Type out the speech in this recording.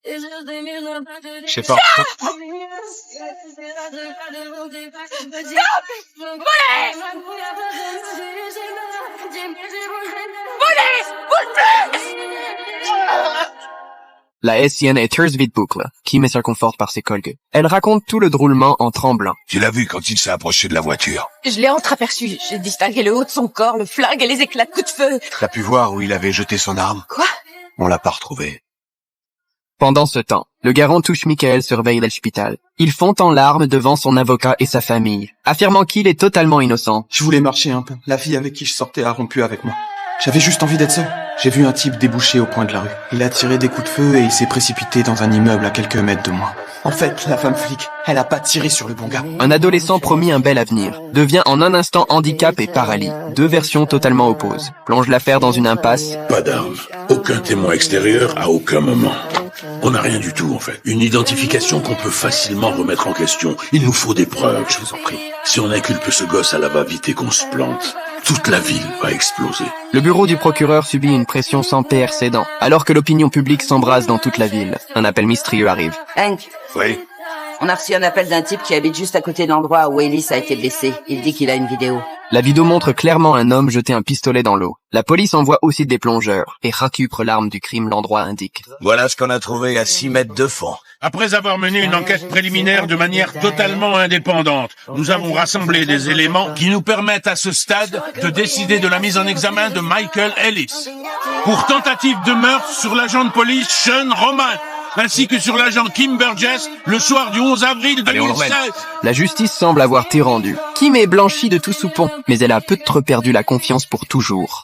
Je sais pas. La SCN est Thursvidbukle, qui me réconforte par ses colgues. Elle raconte tout le drôlement en tremblant. Tu l'as vu quand il s'est approché de la voiture. Je l'ai entreaperçu. J'ai distingué le haut de son corps, le flingue et les éclats de coups de feu. T'as pu voir où il avait jeté son arme? Quoi? On l'a pas retrouvé. Pendant ce temps, le garant touche Michael surveille l'hôpital. Il fond en larmes devant son avocat et sa famille, affirmant qu'il est totalement innocent. Je voulais marcher un peu. La fille avec qui je sortais a rompu avec moi. J'avais juste envie d'être seul. J'ai vu un type déboucher au coin de la rue. Il a tiré des coups de feu et il s'est précipité dans un immeuble à quelques mètres de moi. En fait, la femme flic, elle a pas tiré sur le bon gars. Un adolescent promis un bel avenir devient en un instant handicap et paralysie. Deux versions totalement opposées. Plonge l'affaire dans une impasse. Pas d'armes. Aucun témoin extérieur à aucun moment. On n'a rien du tout, en fait. Une identification qu'on peut facilement remettre en question. Il nous faut des preuves, je vous en prie. Si on inculpe ce gosse à la va-vite et qu'on se plante, toute la ville va exploser. Le bureau du procureur subit une pression sans précédent, alors que l'opinion publique s'embrase dans toute la ville. Un appel mystérieux arrive. Hank, Oui. on a reçu un appel d'un type qui habite juste à côté de l'endroit où Ellis a été blessé. Il dit qu'il a une vidéo. La vidéo montre clairement un homme jeter un pistolet dans l'eau. La police envoie aussi des plongeurs et récupère l'arme du crime, l'endroit indique. Voilà ce qu'on a trouvé à 6 mètres de fond. Après avoir mené une enquête préliminaire de manière totalement indépendante, nous avons rassemblé des éléments qui nous permettent à ce stade de décider de la mise en examen de Michael Ellis pour tentative de meurtre sur l'agent de police Sean Roman, ainsi que sur l'agent Kim Burgess le soir du 11 avril 2016. La justice semble avoir été rendue. Kim est blanchie de tout soupçon, mais elle a peut-être perdu la confiance pour toujours.